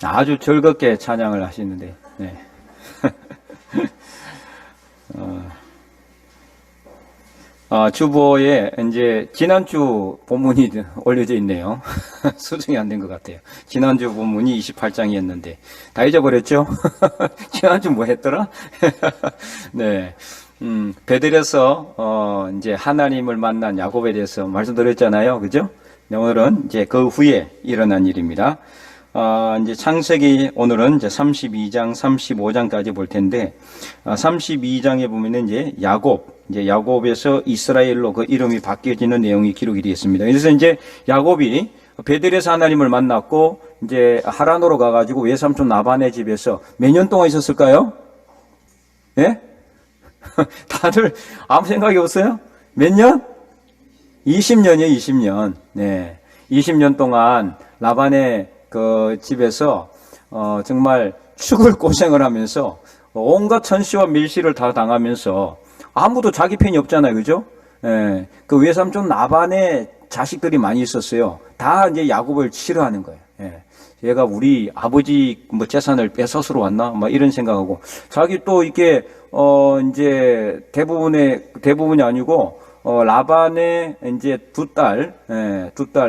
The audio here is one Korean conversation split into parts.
아주 즐겁게 찬양을 하시는데, 네. 주보에 이제 지난주 본문이 올려져 있네요. 수정이 안 된 것 같아요. 지난주 본문이 28장이었는데 다 잊어버렸죠? 지난주 뭐 했더라? 네. 베델에서 이제 하나님을 만난 야곱에 대해서 말씀드렸잖아요. 그죠? 네, 오늘은 이제 그 후에 일어난 일입니다. 이제 창세기 오늘은 이제 32장, 35장까지 볼 텐데, 32장에 보면은 이제 야곱에서 이스라엘로 그 이름이 바뀌어지는 내용이 기록이 되어 있습니다. 그래서 이제 야곱이 베델에서 하나님을 만났고, 이제 하란으로 가가지고 외삼촌 라반의 집에서 몇 년 동안 있었을까요? 예? 다들 아무 생각이 없어요? 몇 년? 20년이에요, 20년. 네. 20년 동안 라반의 그 집에서 정말 죽을 고생을 하면서 온갖 천시와 밀시를 다 당하면서 아무도 자기 편이 없잖아요, 그죠? 예, 그 외삼촌 라반의 자식들이 많이 있었어요. 다 이제 야곱을 싫어하는 거예요. 예, 얘가 우리 아버지 뭐 재산을 뺏어서로 왔나? 막 이런 생각하고 자기 또 이게 이제 대부분이 아니고 라반의 이제 두 딸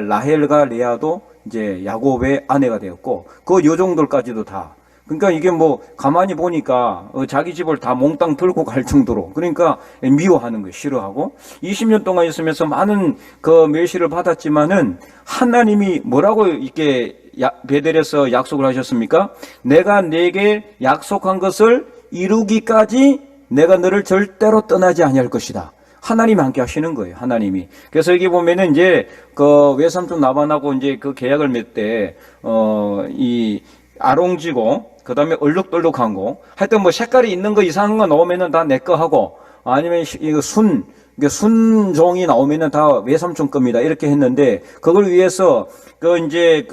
라헬과 레아도 이제 야곱의 아내가 되었고 그 여종들까지도 다. 그러니까 이게 뭐 가만히 보니까 자기 집을 다 몽땅 들고 갈 정도로 그러니까 미워하는 거예요. 싫어하고 20년 동안 있으면서 많은 그 멸시를 받았지만은 하나님이 뭐라고 이렇게 베델에서 약속을 하셨습니까? 내가 내게 약속한 것을 이루기까지 내가 너를 절대로 떠나지 아니할 것이다. 하나님이 함께 하시는 거예요, 하나님이. 그래서 여기 보면은 이제, 그 외삼촌 라반하고 이제 그 계약을 맺을 때, 이 아롱지고, 그 다음에 얼룩덜룩한 거, 하여튼 뭐 색깔이 있는 거 이상한 거 나오면은 다 내 거 하고, 아니면 이거 순종이 나오면은 다 외삼촌 겁니다. 이렇게 했는데, 그걸 위해서, 이제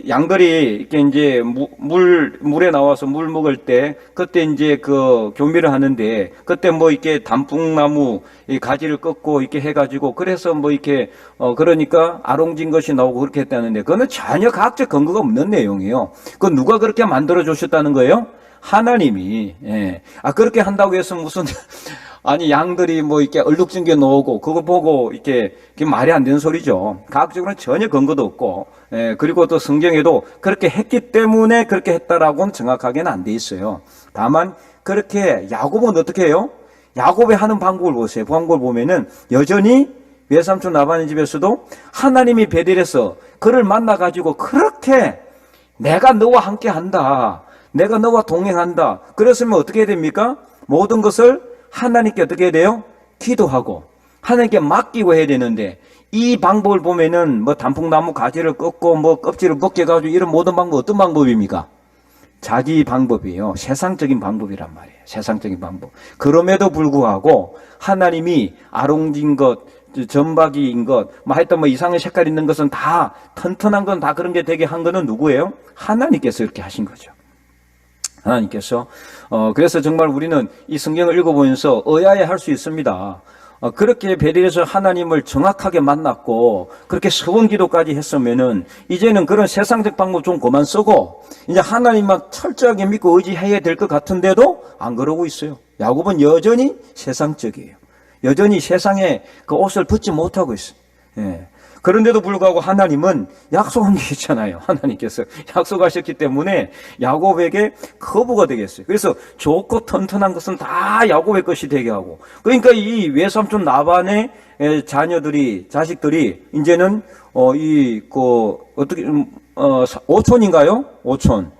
양들이 이렇게 이제 물에 나와서 물 먹을 때, 그때 이제 교미를 하는데, 그때 뭐 이렇게 단풍나무 이 가지를 꺾고 이렇게 해가지고, 그래서 뭐 이렇게, 그러니까 아롱진 것이 나오고 그렇게 했다는데, 그거는 전혀 과학적 근거가 없는 내용이에요. 그거 누가 그렇게 만들어 주셨다는 거예요? 하나님이. 예. 그렇게 한다고 해서 무슨, 아니, 양들이 뭐 이렇게 얼룩진게 나오고, 그거 보고 이렇게, 그게 말이 안 되는 소리죠. 과학적으로는 전혀 근거도 없고, 예, 그리고 또 성경에도 그렇게 했기 때문에 그렇게 했다라고는 정확하게는 안 돼 있어요. 다만, 그렇게, 야곱은 어떻게 해요? 야곱이 하는 방법을 보세요. 방법을 보면은, 여전히 외삼촌 라반의 집에서도 하나님이 베델에서 그를 만나가지고 그렇게 내가 너와 함께 한다. 내가 너와 동행한다. 그랬으면 어떻게 해야 됩니까? 모든 것을 하나님께 어떻게 해야 돼요? 기도하고 하나님께 맡기고 해야 되는데 이 방법을 보면은 뭐 단풍나무 가지를 꺾고 뭐 껍질을 벗겨가지고 이런 모든 방법 어떤 방법입니까? 자기 방법이에요. 세상적인 방법이란 말이에요. 세상적인 방법. 그럼에도 불구하고 하나님이 아롱진 것, 점박이인 것, 뭐 하여튼 뭐 이상한 색깔 있는 것은 다 튼튼한 건 다 그런 게 되게 한 거는 누구예요? 하나님께서 이렇게 하신 거죠. 하나님께서 그래서 정말 우리는 이 성경을 읽어보면서 의아해할 수 있습니다. 그렇게 베델에서 하나님을 정확하게 만났고 그렇게 서원기도까지 했으면은 이제는 그런 세상적 방법 좀 그만 쓰고 이제 하나님만 철저하게 믿고 의지해야 될 것 같은데도 안 그러고 있어요. 야곱은 여전히 세상적이에요. 여전히 세상에 그 옷을 벗지 못하고 있어요. 예. 그런데도 불구하고 하나님은 약속한 게 있잖아요. 하나님께서 약속하셨기 때문에 야곱에게 거부가 되겠어요. 그래서 좋고 튼튼한 것은 다 야곱의 것이 되게 하고. 그러니까 이 외삼촌 라반의 자식들이 이제는 오촌인가요? 오촌.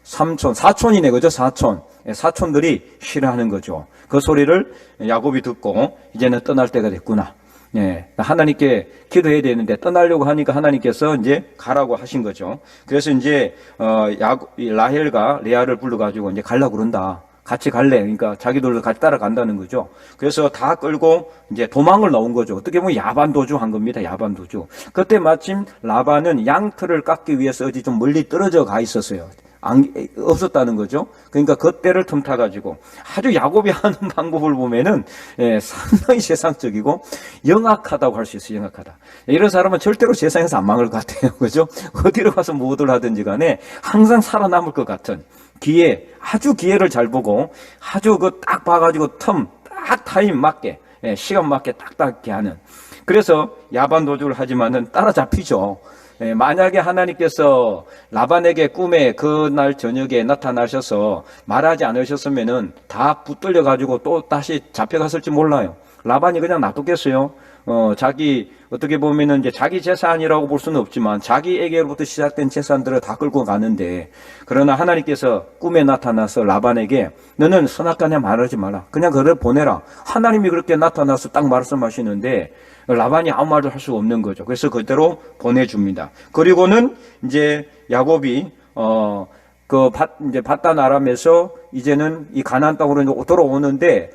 삼촌, 사촌이네, 그죠? 사촌들이 싫어하는 거죠. 그 소리를 야곱이 듣고 이제는 떠날 때가 됐구나. 예, 하나님께 기도해야 되는데 떠나려고 하니까 하나님께서 이제 가라고 하신 거죠. 그래서 이제 라헬과 레아를 불러가지고 이제 가려고 그런다. 같이 갈래. 그러니까 자기들도 같이 따라간다는 거죠. 그래서 다 끌고 이제 도망을 나온 거죠. 어떻게 보면 야반도주 한 겁니다. 야반도주. 그때 마침 라반은 양털을 깎기 위해서 어디 좀 멀리 떨어져 가 있었어요. 없었다는 거죠. 그러니까 그때를 틈타가지고 아주 야곱이 하는 방법을 보면은 상당히 세상적이고 영악하다고 할 수 있어요. 영악하다. 이런 사람은 절대로 세상에서 안 망할 것 같아요. 그죠? 어디로 가서 뭐를 하든지 간에 항상 살아남을 것 같은 아주 기회를 잘 보고 아주 딱 봐가지고 딱 타임 맞게, 시간 맞게 딱딱하게 하는. 그래서 야반 도주를 하지만은 따라잡히죠. 만약에 하나님께서 라반에게 꿈에 그날 저녁에 나타나셔서 말하지 않으셨으면은 다 붙들려 가지고 또 다시 잡혀갔을지 몰라요. 라반이 그냥 놔뒀겠어요. 자기 어떻게 보면은 이제 자기 재산이라고 볼 수는 없지만 자기에게로부터 시작된 재산들을 다 끌고 가는데, 그러나 하나님께서 꿈에 나타나서 라반에게 너는 선악간에 말하지 마라. 그냥 그를 보내라. 하나님이 그렇게 나타나서 딱 말씀하시는데 라반이 아무 말도 할 수가 없는 거죠. 그래서 보내줍니다. 그리고는 이제 야곱이 이제 바단 아람에서 이제는 이 가나안 땅으로 돌아오는데,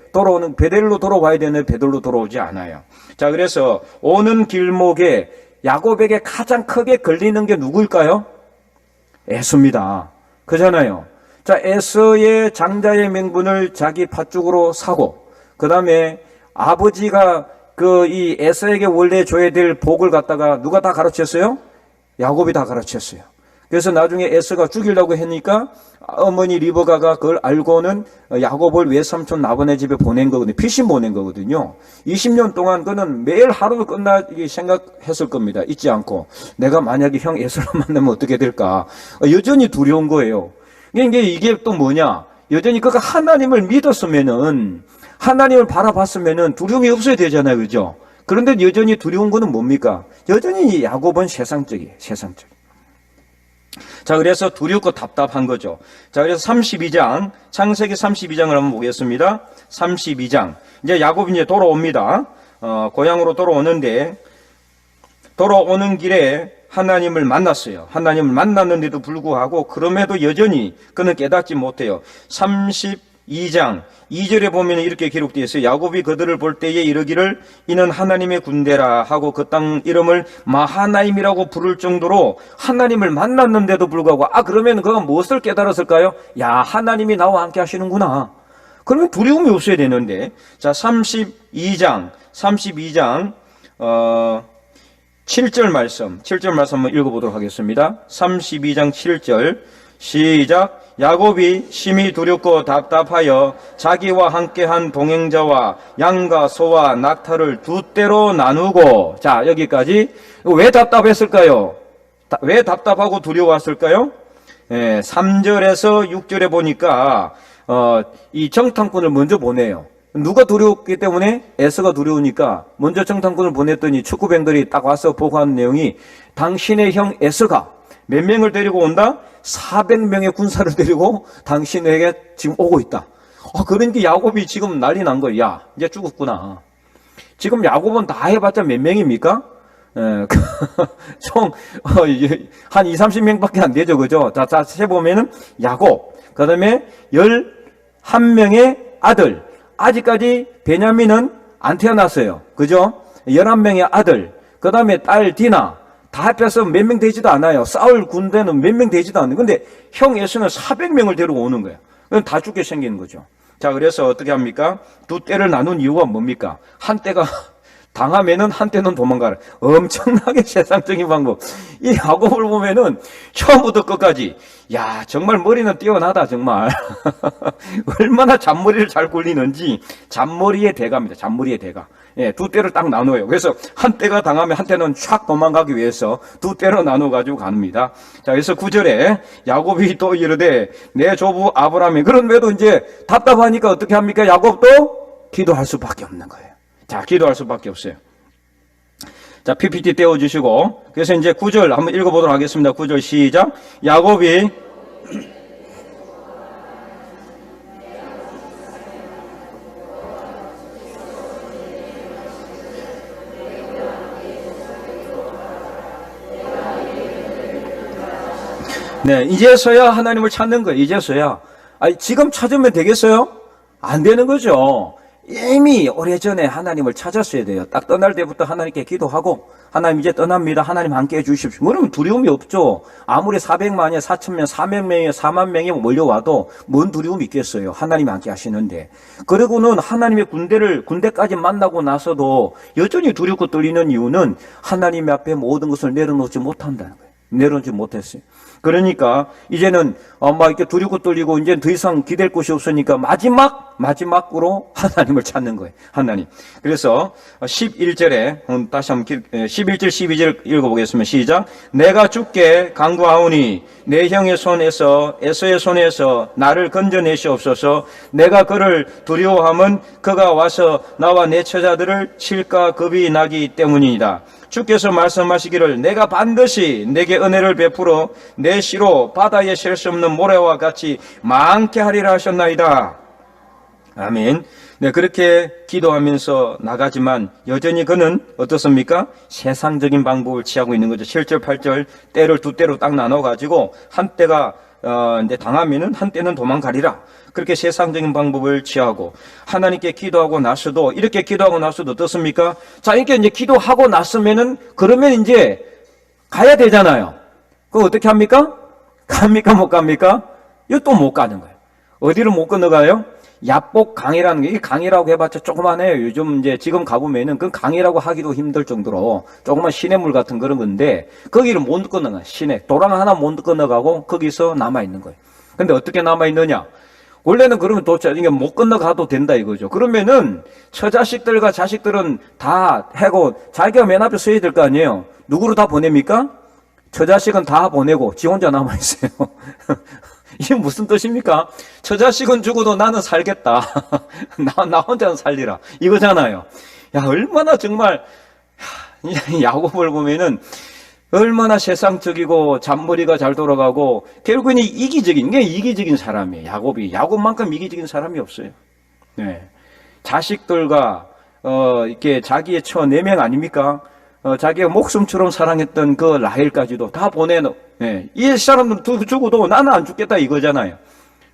베델로 돌아와야 되는데 베델로 돌아오지 않아요. 자, 그래서 오는 길목에 야곱에게 가장 크게 걸리는 게 누구일까요? 에서입니다. 그잖아요. 자, 에서의 장자의 명분을 자기 팥죽으로 사고, 그 다음에 아버지가 이 에서에게 원래 줘야 될 복을 갖다가 누가 다 가르쳤어요? 야곱이 다 가르쳤어요. 그래서 나중에 에서가 죽이려고 하니까 어머니 리브가가 그걸 알고는 야곱을 외삼촌 라반의 집에 보낸 거거든요. 피신 보낸 거거든요. 20년 동안 그는 매일 하루도 끝나게 생각했을 겁니다. 잊지 않고 내가 만약에 형 에서를 만나면 어떻게 될까. 여전히 두려운 거예요. 이게 또 뭐냐. 여전히 그가 하나님을 믿었으면은, 하나님을 바라봤으면은 두려움이 없어야 되잖아요. 그죠? 그런데 여전히 두려운 거는 뭡니까? 여전히 야곱은 세상적이에요. 세상적. 자, 그래서 두렵고 답답한 거죠. 자, 그래서 32장, 창세기 32장을 한번 보겠습니다. 32장. 이제 야곱이 이제 돌아옵니다. 고향으로 돌아오는데, 돌아오는 길에 하나님을 만났어요. 하나님을 만났는데도 불구하고 그럼에도 여전히 그는 깨닫지 못해요. 32장 2절에 보면 이렇게 기록되어 있어요. 야곱이 그들을 볼 때에 이르기를 이는 하나님의 군대라 하고 그 땅 이름을 마하나임이라고 부를 정도로 하나님을 만났는데도 불구하고, 그러면 그가 무엇을 깨달았을까요? 야, 하나님이 나와 함께 하시는구나. 그러면 두려움이 없어야 되는데. 자, 32장 7절 말씀 한번 읽어보도록 하겠습니다. 32장 7절 시작. 야곱이 심히 두렵고 답답하여 자기와 함께한 동행자와 양과 소와 낙타를 두 떼로 나누고. 자, 여기까지. 왜 답답했을까요? 왜 답답하고 두려웠을까요? 3절에서 6절에 보니까 이 정탐꾼을 먼저 보내요. 누가 두려웠기 때문에? 에서가 두려우니까 먼저 정탐꾼을 보냈더니 축구병들이 딱 와서 보고한 내용이 당신의 형 에서가 몇 명을 데리고 온다? 400명의 군사를 데리고 당신에게 지금 오고 있다. 그러니까 야곱이 지금 난리 난 거야. 야, 이제 죽었구나. 지금 야곱은 다 해봤자 몇 명입니까? 총 한 20-30명밖에 안 되죠. 그죠? 자, 세보면은 야곱, 그 다음에 11명의 아들. 아직까지 베냐민은 안 태어났어요. 그죠? 11명의 아들. 그 다음에 딸 디나. 다 합해서 몇 명 되지도 않아요. 싸울 군대는 몇 명 되지도 않아요. 근데 형 에서는 400명을 데리고 오는 거예요. 그럼 다 죽게 생기는 거죠. 자, 그래서 어떻게 합니까? 두 떼를 나눈 이유가 뭡니까? 한 떼가 당하면은 한 떼는 도망가라. 엄청나게 세상적인 방법. 이 야곱을 보면은 처음부터 끝까지, 야, 정말 머리는 뛰어나다, 정말. 얼마나 잔머리를 잘 굴리는지. 잔머리의 대가입니다. 잔머리의 대가. 두 떼를 딱 나눠요. 그래서 한 떼가 당하면 한 떼는 촥 도망가기 위해서 두 떼로 나눠가지고 갑니다. 자, 그래서 9절에 야곱이 또 이르되 내 조부 아브라함이, 그런데도 이제 답답하니까 어떻게 합니까? 야곱도 기도할 수밖에 없는 거예요. 자, 기도할 수밖에 없어요. 자, PPT 떼어주시고, 그래서 이제 9절 한번 읽어보도록 하겠습니다. 9절 시작. 야곱이 이제서야 하나님을 찾는 거예요. 이제서야. 지금 찾으면 되겠어요? 안 되는 거죠. 이미 오래전에 하나님을 찾았어야 돼요. 딱 떠날 때부터 하나님께 기도하고 하나님 이제 떠납니다. 하나님 함께 해주십시오. 그러면 두려움이 없죠. 아무리 400만이야 4천명 400명이야 4만 명이 몰려와도 뭔 두려움이 있겠어요. 하나님이 함께 하시는데. 그리고는 하나님의 군대까지 만나고 나서도 여전히 두렵고 떨리는 이유는 하나님 앞에 모든 것을 내려놓지 못한다는 거예요. 내려놓지 못했어요. 그러니까 이제는 막 이렇게 두렵고 떨리고 이제 더 이상 기댈 곳이 없으니까 마지막으로 하나님을 찾는 거예요. 하나님. 그래서 11절에 다시 한번 11절 12절 읽어보겠습니다. 시작. 내가 주께 간구하오니 내 형의 손에서 에서의 손에서 나를 건져내시옵소서. 내가 그를 두려워함은 그가 와서 나와 내 처자들을 칠까 겁이 나기 때문이다. 주께서 말씀하시기를 내가 반드시 내게 은혜를 베풀어 내 시로 바다에 셀 수 없는 모래와 같이 많게 하리라 하셨나이다. 아멘. 네, 그렇게 기도하면서 나가지만 여전히 그는 어떻습니까? 세상적인 방법을 취하고 있는 거죠. 7절, 8절 때를 두 때로 딱 나눠가지고 한때가 이제 당하면은 한때는 도망가리라. 그렇게 세상적인 방법을 취하고 하나님께 기도하고 나서도 이렇게 기도하고 나서도 어떻습니까? 자, 이렇게 이제 기도하고 났으면은 그러면 이제 가야 되잖아요. 그거 어떻게 합니까? 갑니까? 못 갑니까? 이거 또 못 가는 거예요. 어디를 못 건너가요? 야복 강이라는 게, 이 강이라고 해봤자 조그만해요. 요즘 이제 지금 가보면은 그 강이라고 하기도 힘들 정도로 조그만 시냇물 같은 그런 건데 거기를 못 건너가. 시내 도랑 하나 못 건너가고 거기서 남아있는 거예요. 근데 어떻게 남아있느냐? 원래는 그러면 이게 못 건너가도 된다 이거죠. 그러면은 처자식들과 자식들은 다 해고 자기가 맨 앞에 서야 될 거 아니에요. 누구로 다 보냅니까? 처자식은 다 보내고 지 혼자 남아있어요. 이게 무슨 뜻입니까? 처자식은 죽어도 나는 살겠다. 나 혼자는 살리라. 이거잖아요. 야, 얼마나 정말, 야곱을 보면은 얼마나 세상적이고 잔머리가 잘 돌아가고 결국은 이기적인 사람이에요. 야곱만큼 이기적인 사람이 없어요. 네. 자식들과 이렇게 자기의 처 4명 아닙니까? 자기가 목숨처럼 사랑했던 그 라헬까지도 다 보내놓. 네. 이 사람들은 죽어도 나는 안 죽겠다 이거잖아요.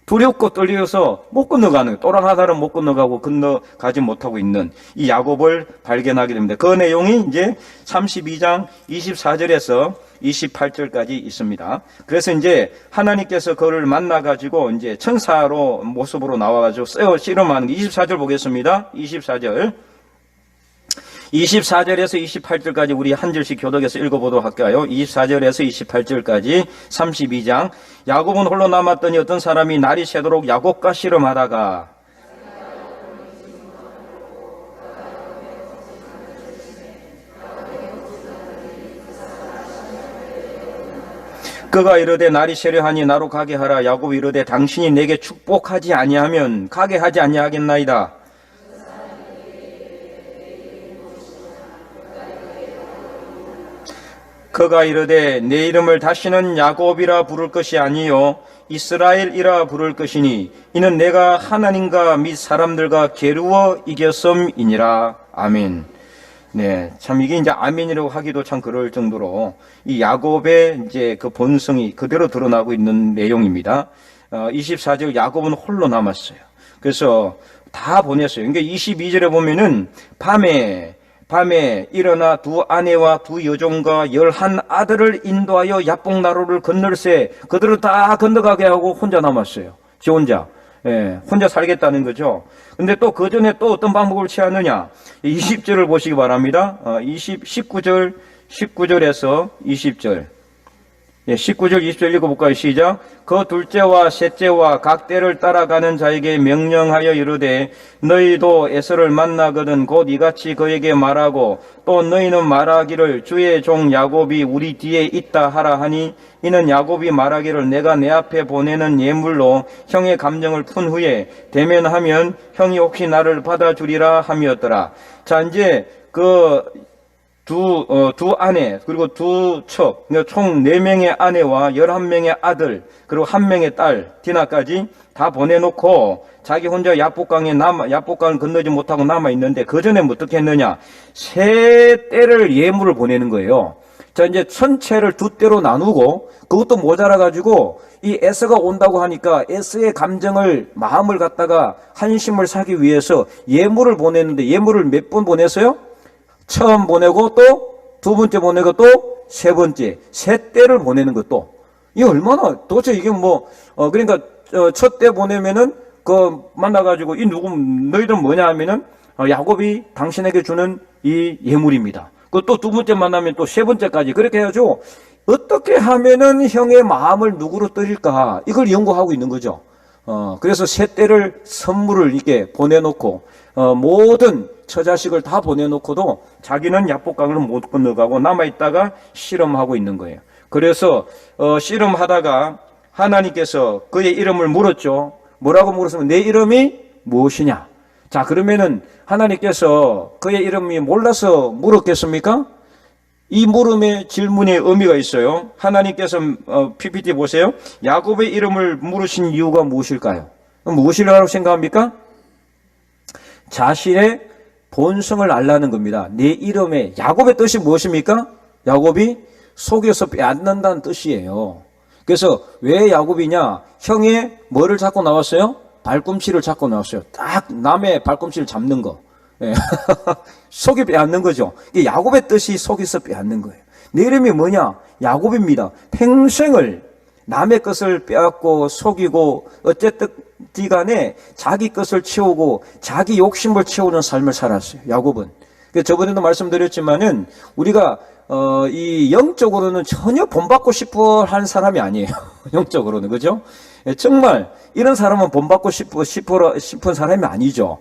두렵고 떨려서 못 건너가는 거예요. 또랑 하나는 못 건너가고 건너가지 못하고 있는 이 야곱을 발견하게 됩니다. 그 내용이 이제 32장 24절에서 28절까지 있습니다. 그래서 이제 하나님께서 그를 만나가지고 이제 천사로 모습으로 나와가지고 씨름하는 게 24절 보겠습니다. 24절에서 28절까지 우리 한 절씩 교독해서 읽어보도록 할까요? 24절에서 28절까지 32장. 야곱은 홀로 남았더니 어떤 사람이 날이 새도록 야곱과 씨름하다가 그가 이르되 날이 새려하니 나로 가게 하라. 야곱이 이르되 당신이 내게 축복하지 아니하면 가게 하지 아니하겠나이다. 그가 이르되 내 이름을 다시는 야곱이라 부를 것이 아니요 이스라엘이라 부를 것이니 이는 내가 하나님과 및 사람들과 게루어 이겼음이니라. 아멘. 네, 참 이게 이제 아멘이라고 하기도 참 그럴 정도로 이 야곱의 이제 그 본성이 그대로 드러나고 있는 내용입니다. 24절 야곱은 홀로 남았어요. 그래서 다 보냈어요. 그러니까 22절에 보면은 밤에 일어나 두 아내와 두 여종과 11 아들을 인도하여 야복나루를 건널세. 그들을 다 건너가게 하고 혼자 남았어요. 지 혼자. 예, 혼자 살겠다는 거죠. 근데 또 그 전에 또 어떤 방법을 취하느냐. 20절을 보시기 바랍니다. 19절에서 20절. 예, 19절 20절 읽어볼까요? 시작. 그 둘째와 셋째와 각 때를 따라가는 자에게 명령하여 이르되 너희도 에서를 만나거든 곧 이같이 그에게 말하고 또 너희는 말하기를 주의 종 야곱이 우리 뒤에 있다 하라 하니 이는 야곱이 말하기를 내가 내 앞에 보내는 예물로 형의 감정을 푼 후에 대면하면 형이 혹시 나를 받아주리라 함이었더라. 자, 이제 두 아내, 그리고 두 첩, 총 4명의 아내와 11명의 아들, 그리고 1명의 딸, 디나까지 다 보내놓고 자기 혼자 야복강을 건너지 못하고 남아있는데 그 전에 어떻게 했느냐? 3떼를 예물을 보내는 거예요. 자, 이제 전체를 두 대로 나누고 그것도 모자라가지고 이 에서가 온다고 하니까 에서의 감정을, 마음을 갖다가 한심을 사기 위해서 예물을 보냈는데 예물을 몇 번 보냈어요? 처음 보내고 또 두 번째 보내고 또 세 번째, 세 대를 보내는 것도. 이게 얼마나, 도대체 이게 그러니까 첫 대 보내면은 만나가지고 너희들은 뭐냐 하면은 야곱이 당신에게 주는 이 예물입니다. 그 또 두 번째 만나면 또 세 번째까지 그렇게 해가지고 어떻게 하면은 형의 마음을 누구로 뜨릴까 이걸 연구하고 있는 거죠. 그래서 세 대를 선물을 이렇게 보내놓고 모든 처자식을 다 보내놓고도 자기는 야복강을 못 건너가고 남아있다가 씨름하고 있는 거예요. 그래서 씨름하다가 하나님께서 그의 이름을 물었죠. 뭐라고 물었으면 내 이름이 무엇이냐? 자, 그러면은 하나님께서 그의 이름이 몰라서 물었겠습니까? 이 물음의 질문에 의미가 있어요. 하나님께서 PPT 보세요. 야곱의 이름을 물으신 이유가 무엇일까요? 무엇이라고 생각합니까? 자신의 본성을 알라는 겁니다. 내 이름의 야곱의 뜻이 무엇입니까? 야곱이 속여서 빼앗는다는 뜻이에요. 그래서 왜 야곱이냐? 형의 뭐를 잡고 나왔어요? 발꿈치를 잡고 나왔어요. 딱 남의 발꿈치를 잡는 거. 예. 속이 빼앗는 거죠. 이게 야곱의 뜻이 속에서 빼앗는 거예요. 내 이름이 뭐냐? 야곱입니다. 평생을 남의 것을 빼앗고 속이고 어쨌든 간에 자기 것을 채우고 자기 욕심을 채우는 삶을 살았어요. 야곱은. 저번에도 말씀드렸지만은 우리가 이 영적으로는 전혀 본받고 싶어 한 사람이 아니에요. 영적으로는. 그죠? 정말 이런 사람은 본받고 싶은 사람이 아니죠.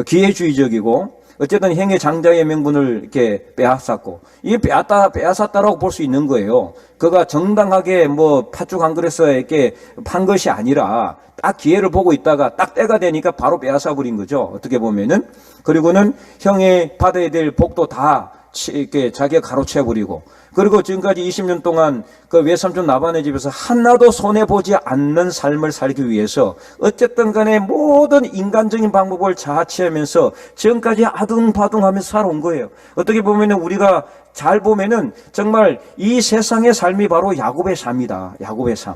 기회주의적이고 어쨌든 형의 장자의 명분을 이렇게 빼앗았고 이게 빼앗았다라고 볼 수 있는 거예요. 그가 정당하게 팥죽 한 그릇에 이렇게 판 것이 아니라 딱 기회를 보고 있다가 딱 때가 되니까 바로 빼앗아 버린 거죠. 어떻게 보면은. 그리고는 형의 받아야 될 복도 다 이렇게 자기가 가로채 버리고 그리고 지금까지 20년 동안 그 외삼촌 나반의 집에서 하나도 손해보지 않는 삶을 살기 위해서 어쨌든 간에 모든 인간적인 방법을 자취하면서 지금까지 아둥바둥하면서 살아온 거예요. 어떻게 보면 우리가 잘 보면은 정말 이 세상의 삶이 바로 야곱의 삶이다. 야곱의 삶.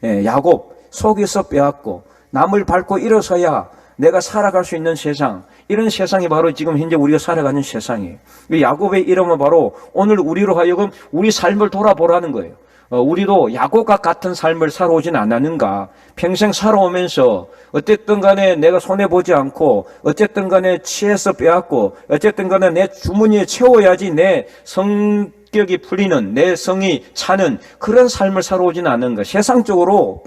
예, 야곱 속에서 빼앗고 남을 밟고 일어서야 내가 살아갈 수 있는 세상, 이런 세상이 바로 지금 현재 우리가 살아가는 세상이에요. 야곱의 이름은 바로 오늘 우리로 하여금 우리 삶을 돌아보라는 거예요. 우리도 야곱과 같은 삶을 살아오진 않았는가. 평생 살아오면서 어쨌든 간에 내가 손해보지 않고 어쨌든 간에 취해서 빼앗고 어쨌든 간에 내 주머니에 채워야지 내 성격이 풀리는 내 성이 차는 그런 삶을 살아오진 않는가. 세상적으로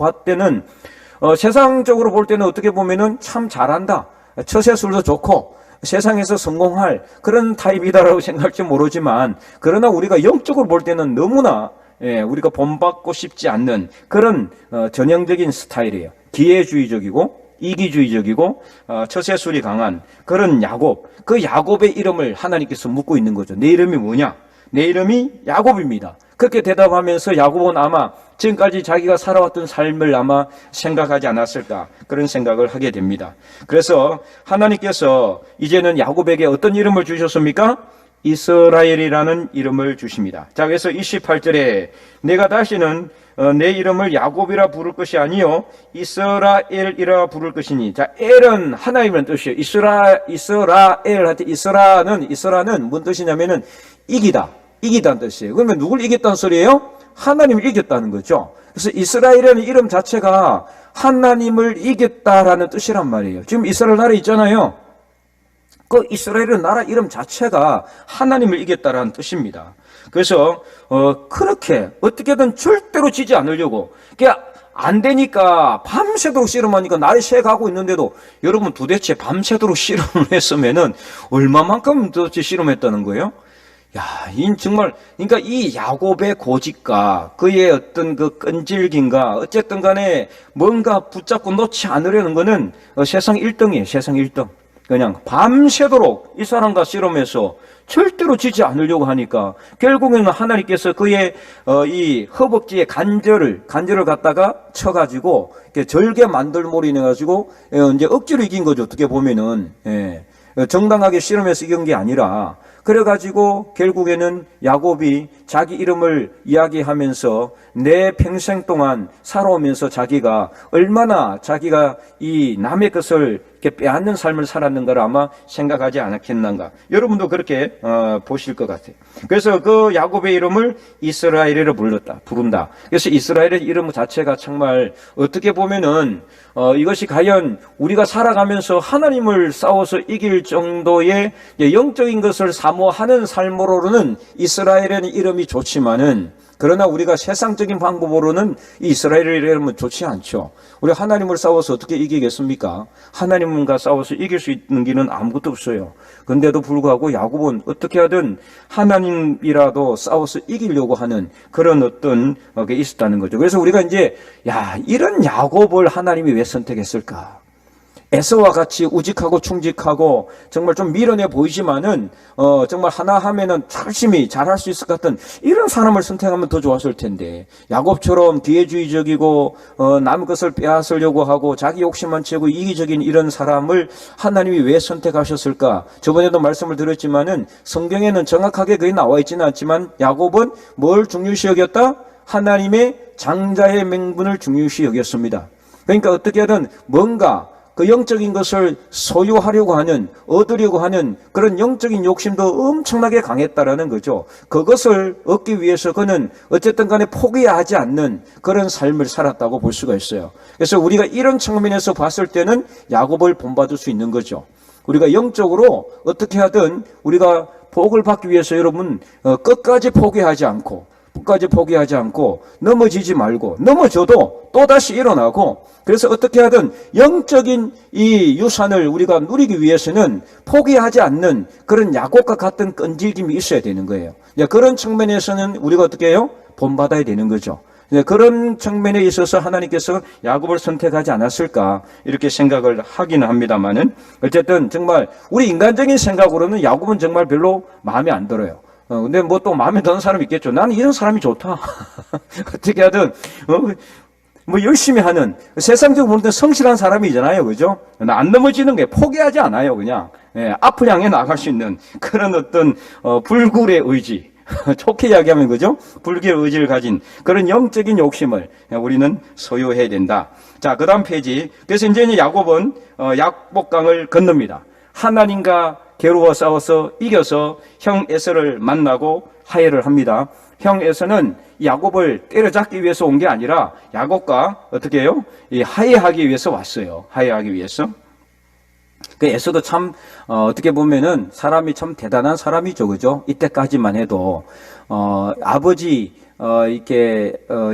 세상적으로 볼 때는 어떻게 보면은 참 잘한다. 처세술도 좋고 세상에서 성공할 그런 타입이다라고 생각할지 모르지만 그러나 우리가 영적으로 볼 때는 너무나 우리가 본받고 싶지 않는 그런 전형적인 스타일이에요. 기회주의적이고 이기주의적이고 처세술이 강한 그런 야곱. 그 야곱의 이름을 하나님께서 묻고 있는 거죠. 내 이름이 뭐냐? 내 이름이 야곱입니다. 그렇게 대답하면서 야곱은 아마 지금까지 자기가 살아왔던 삶을 아마 생각하지 않았을까 그런 생각을 하게 됩니다. 그래서 하나님께서 이제는 야곱에게 어떤 이름을 주셨습니까? 이스라엘이라는 이름을 주십니다. 자, 그래서 28절에 내가 다시는 내 이름을 야곱이라 부를 것이 아니요 이스라엘이라 부를 것이니. 자, 엘은 하나님이라는 뜻이에요. 이스라엘한테 이스라는 뭔 뜻이냐면은 이기다는 뜻이에요. 그러면 누굴 이겼다는 소리예요? 하나님을 이겼다는 거죠. 그래서 이스라엘이라는 이름 자체가 하나님을 이겼다라는 뜻이란 말이에요. 지금 이스라엘 나라 있잖아요. 그 이스라엘은 나라 이름 자체가 하나님을 이겼다라는 뜻입니다. 그래서 그렇게 어떻게든 절대로 지지 않으려고 안 되니까 밤새도록 씨름하니까 날이 새가고 있는데도 여러분 도대체 밤새도록 씨름을 했으면은 얼마만큼 도대체 씨름했다는 거예요? 야, 정말, 그러니까 이 야곱의 고집과 그의 어떤 그 끈질김과 어쨌든 간에 뭔가 붙잡고 놓지 않으려는 거는 세상 1등이에요, 세상 1등. 그냥 밤새도록 이 사람과 씨름해서 절대로 지지 않으려고 하니까 결국에는 하나님께서 그의 이 허벅지에 간절을 갖다가 쳐가지고 절개 만들몰이 내가지고 이제 억지로 이긴 거죠. 어떻게 보면은 정당하게 씨름해서 이긴 게 아니라 그래가지고 결국에는 야곱이 자기 이름을 이야기하면서 내 평생 동안 살아오면서 자기가 얼마나 자기가 이 남의 것을 이렇게 빼앗는 삶을 살았는가를 아마 생각하지 않았겠는가. 여러분도 그렇게 보실 것 같아요. 그래서 그 야곱의 이름을 이스라엘이라 부른다. 그래서 이스라엘의 이름 자체가 정말 어떻게 보면은 이것이 과연 우리가 살아가면서 하나님을 싸워서 이길 정도의 영적인 것을 사모하는 삶으로는 이스라엘의 이름이 좋지만은, 그러나 우리가 세상적인 방법으로는 이 이스라엘의 이름은 좋지 않죠. 우리 하나님을 싸워서 어떻게 이기겠습니까? 하나님과 싸워서 이길 수 있는 길은 아무것도 없어요. 그런데도 불구하고 야곱은 어떻게 하든 하나님이라도 싸워서 이기려고 하는 그런 어떤 게 있었다는 거죠. 그래서 우리가 이제 이런 야곱을 하나님이 왜 선택했을까? 에서와 같이 우직하고 충직하고 정말 좀 미련해 보이지만은 정말 하나 하면은 열심히 잘할 수 있을 것 같은 이런 사람을 선택하면 더 좋았을 텐데, 야곱처럼 기회주의적이고 남의 것을 빼앗으려고 하고 자기 욕심만 채우고 이기적인 이런 사람을 하나님이 왜 선택하셨을까? 저번에도 말씀을 드렸지만은 성경에는 정확하게 그게 나와 있지는 않지만 야곱은 뭘 중요시 여겼다? 하나님의 장자의 명분을 중요시 여겼습니다. 그러니까 어떻게 하든 뭔가 그 영적인 것을 소유하려고 하는, 얻으려고 하는 그런 영적인 욕심도 엄청나게 강했다라는 거죠. 그것을 얻기 위해서 그는 어쨌든 간에 포기하지 않는 그런 삶을 살았다고 볼 수가 있어요. 그래서 우리가 이런 측면에서 봤을 때는 야곱을 본받을 수 있는 거죠. 우리가 영적으로 어떻게 하든 우리가 복을 받기 위해서 여러분 끝까지 포기하지 않고 넘어지지 말고, 넘어져도 또다시 일어나고, 그래서 어떻게 하든 영적인 이 유산을 우리가 누리기 위해서는 포기하지 않는 그런 야곱과 같은 끈질김이 있어야 되는 거예요. 그런 측면에서는 우리가 어떻게 해요? 본받아야 되는 거죠. 그런 측면에 있어서 하나님께서 야곱을 선택하지 않았을까 이렇게 생각을 하기는 합니다만은, 어쨌든 정말 우리 인간적인 생각으로는 야곱은 정말 별로 마음에 안 들어요. 근데 뭐 또 마음에 드는 사람이 있겠죠. 나는 이런 사람이 좋다. 어떻게 하든 뭐 열심히 하는, 세상적으로 보는 성실한 사람이잖아요. 그죠? 안 넘어지는 게, 포기하지 않아요. 그냥 앞을 향해 나갈 수 있는 그런 어떤 불굴의 의지, 좋게 이야기하면 그죠? 불굴의 의지를 가진 그런 영적인 욕심을 우리는 소유해야 된다. 자, 그 다음 페이지. 그래서 이제 야곱은 약복강을 건넙니다. 하나님과 겨루어 싸워서 이겨서 형 에서를 만나고 화해를 합니다. 형 에서는 야곱을 때려잡기 위해서 온 게 아니라 야곱과 어떻게 해요? 화해하기 위해서 왔어요. 화해하기 위해서. 그 에서도 참 어떻게 보면은 사람이 참 대단한 사람이죠, 그죠? 이때까지만 해도 아버지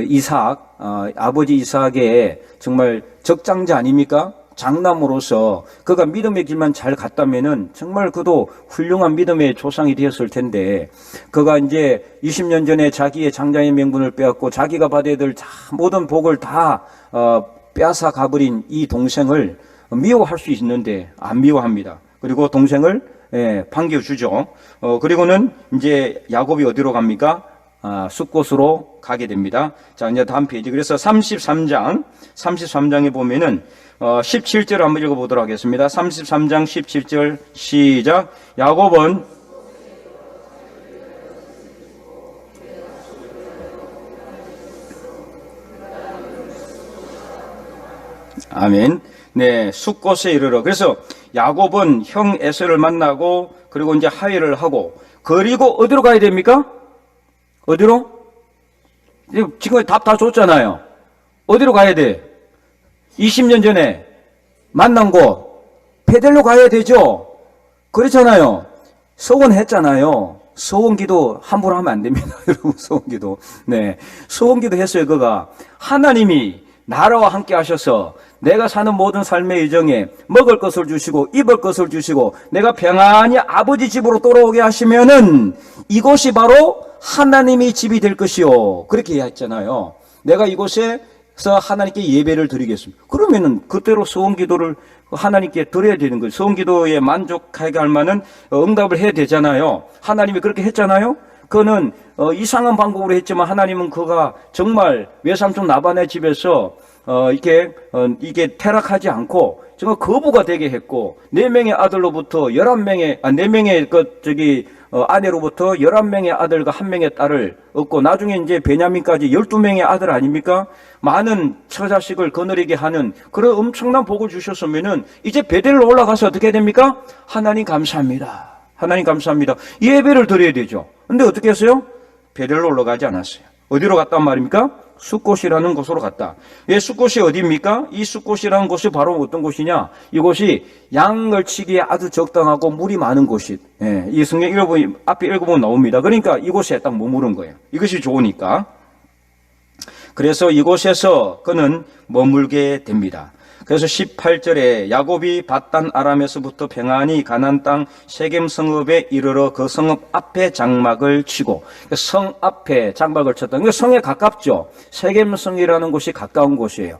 이삭, 아버지 이삭의 정말 적장자 아닙니까? 장남으로서 그가 믿음의 길만 잘 갔다면은 정말 그도 훌륭한 믿음의 조상이 되었을 텐데, 그가 이제 20년 전에 자기의 장자의 명분을 빼앗고 자기가 받아야 될 모든 복을 다 빼앗아 가버린 이 동생을 미워할 수 있는데 안 미워합니다. 그리고 동생을 반겨주죠. 그리고는 이제 야곱이 어디로 갑니까? 숫곳으로 가게 됩니다. 자, 이제 다음 페이지. 그래서 33장에 보면은 17절 한번 읽어보도록 하겠습니다. 33장 17절 시작. 야곱은 아멘. 네, 숫곳에 이르러. 그래서 야곱은 형 에서를 만나고 그리고 이제 화해를 하고, 그리고 어디로 가야 됩니까? 어디로? 지금 답 다 줬잖아요. 어디로 가야 돼? 20년 전에 만난 곳 베델로 가야 되죠. 그렇잖아요. 서원했잖아요. 서원기도 함부로 하면 안 됩니다. 여러분, 서원기도. 네, 서원기도 했어요. 그가 하나님이 나라와 함께 하셔서 내가 사는 모든 삶의 여정에 먹을 것을 주시고 입을 것을 주시고 내가 평안히 아버지 집으로 돌아오게 하시면은 이곳이 바로 하나님의 집이 될 것이요. 그렇게 했잖아요. 내가 이곳에서 하나님께 예배를 드리겠습니다. 그러면은 그대로 서원기도를 하나님께 드려야 되는 거예요. 서원기도에 만족하게 할 만한 응답을 해야 되잖아요. 하나님이 그렇게 했잖아요. 그는 이상한 방법으로 했지만 하나님은 그가 정말 외삼촌 나반의 집에서 이게 퇴락하지 않고 정말 거부가 되게 했고, 4명의 아들로부터 4명의 아내로부터 11명의 아들과 1명의 딸을 얻고 나중에 이제 베냐민까지 12명의 아들 아닙니까? 많은 처자식을 거느리게 하는 그런 엄청난 복을 주셨으면은 이제 베델로 올라가서 어떻게 됩니까? 하나님 감사합니다. 하나님 감사합니다. 예배를 드려야 되죠. 근데 어떻게 했어요? 베델로 올라가지 않았어요. 어디로 갔단 말입니까? 숫곳이라는 곳으로 갔다. 예, 숫곳이 어디입니까? 이 숫곳이라는 곳이 바로 어떤 곳이냐? 이곳이 양을 치기에 아주 적당하고 물이 많은 곳이. 예, 이 성경 읽어보면, 앞에 읽어보면 나옵니다. 그러니까 이곳에 딱 머무른 거예요. 이것이 좋으니까. 그래서 이곳에서 그는 머물게 됩니다. 그래서 18절에 야곱이 밧단 아람에서부터 평안히 가나안 땅 세겜 성읍에 이르러 그 성읍 앞에 장막을 치고, 성 앞에 장막을 쳤다. 그러니까 성에 가깝죠. 세겜 성이라는 곳이 가까운 곳이에요.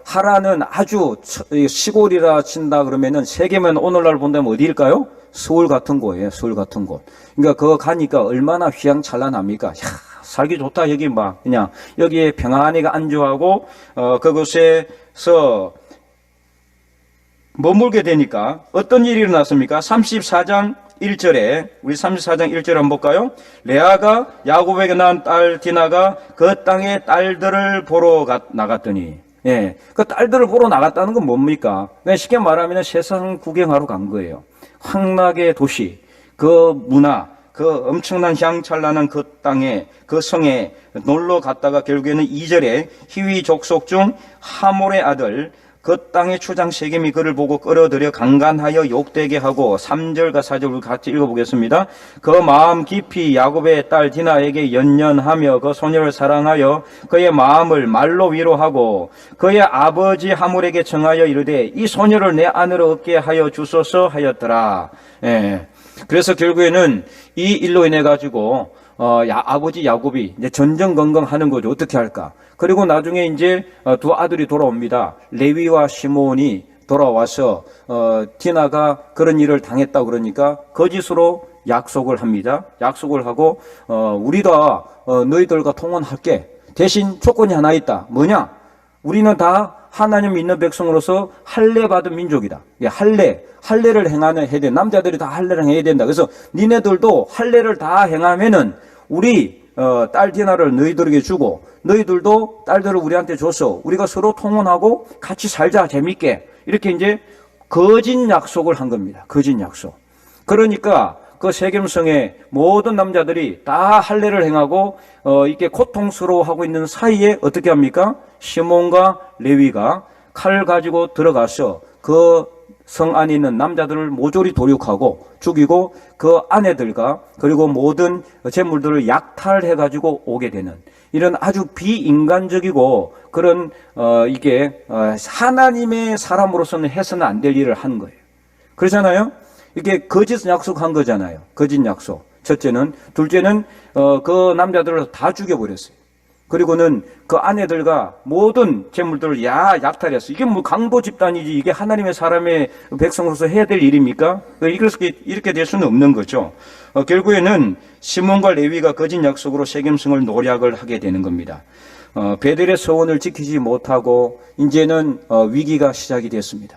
하란은 아주 시골이라 친다 그러면은 세겜은 오늘날 본다면 어디일까요? 서울 같은 곳이에요. 서울 같은 곳. 그러니까 그거 가니까 얼마나 휘황찬란합니까? 야, 살기 좋다. 여기 막 그냥 여기에 평안히 안주하고 그곳에서 머물게 되니까 어떤 일이 일어났습니까? 34장 1절에 우리 34장 1절 한번 볼까요? 레아가 야곱에게 낳은 딸 디나가 그 땅의 딸들을 보러 나갔더니, 예, 그 딸들을 보러 나갔다는 건 뭡니까? 그냥 쉽게 말하면 세상 구경하러 간 거예요. 황락의 도시, 그 문화, 그 엄청난 향찬란한 그 땅에, 그 성에 놀러 갔다가 결국에는 2절에 히위 족속 중 하몰의 아들 그 땅의 추장 세겜이 그를 보고 끌어들여 강간하여 욕되게 하고 3절과 4절을 같이 읽어보겠습니다. 그 마음 깊이 야곱의 딸 디나에게 연연하며 그 소녀를 사랑하여 그의 마음을 말로 위로하고 그의 아버지 하몰에게 청하여 이르되 이 소녀를 내 아내로 얻게 하여 주소서 하였더라. 예. 그래서 결국에는 이 일로 인해 가지고 아버지 야곱이 이제 전전긍긍하는 거죠. 어떻게 할까? 그리고 나중에 이제 두 아들이 돌아옵니다. 레위와 시몬이 돌아와서 디나가 그런 일을 당했다 그러니까 거짓으로 약속을 합니다. 약속을 하고 우리가 너희들과 통혼할게. 대신 조건이 하나 있다. 뭐냐? 우리는 다 하나님 믿는 백성으로서 할례 받은 민족이다. 할례를 해야 돼. 남자들이 다 할례를 해야 된다. 그래서 니네들도 할례를 다 행하면은 우리 딸 디나를 너희들에게 주고 너희들도 딸들을 우리한테 줘서 우리가 서로 통혼하고 같이 살자 재밌게. 이렇게 이제 거짓 약속을 한 겁니다. 거짓 약속. 그러니까 그 세겜성의 모든 남자들이 다 할례를 행하고 이렇게 고통스러워하고 있는 사이에 어떻게 합니까? 시몬과 레위가 칼 가지고 들어가서 그 성 안에 있는 남자들을 모조리 도륙하고 죽이고 그 아내들과 그리고 모든 재물들을 약탈해 가지고 오게 되는 이런 아주 비인간적이고 그런 이게 하나님의 사람으로서는 해서는 안 될 일을 한 거예요. 그렇잖아요. 이게 거짓 약속한 거잖아요. 거짓 약속. 첫째는. 둘째는 그 남자들을 다 죽여버렸어요. 그리고는 그 아내들과 모든 재물들을 약탈했어요. 이게 뭐 강도 집단이지 이게 하나님의 사람의 백성으로서 해야 될 일입니까? 이렇게 될 수는 없는 거죠. 결국에는 시몬과 레위가 거짓 약속으로 세겜성을 노략을 하게 되는 겁니다. 베델의 서원을 지키지 못하고 이제는 위기가 시작이 됐습니다.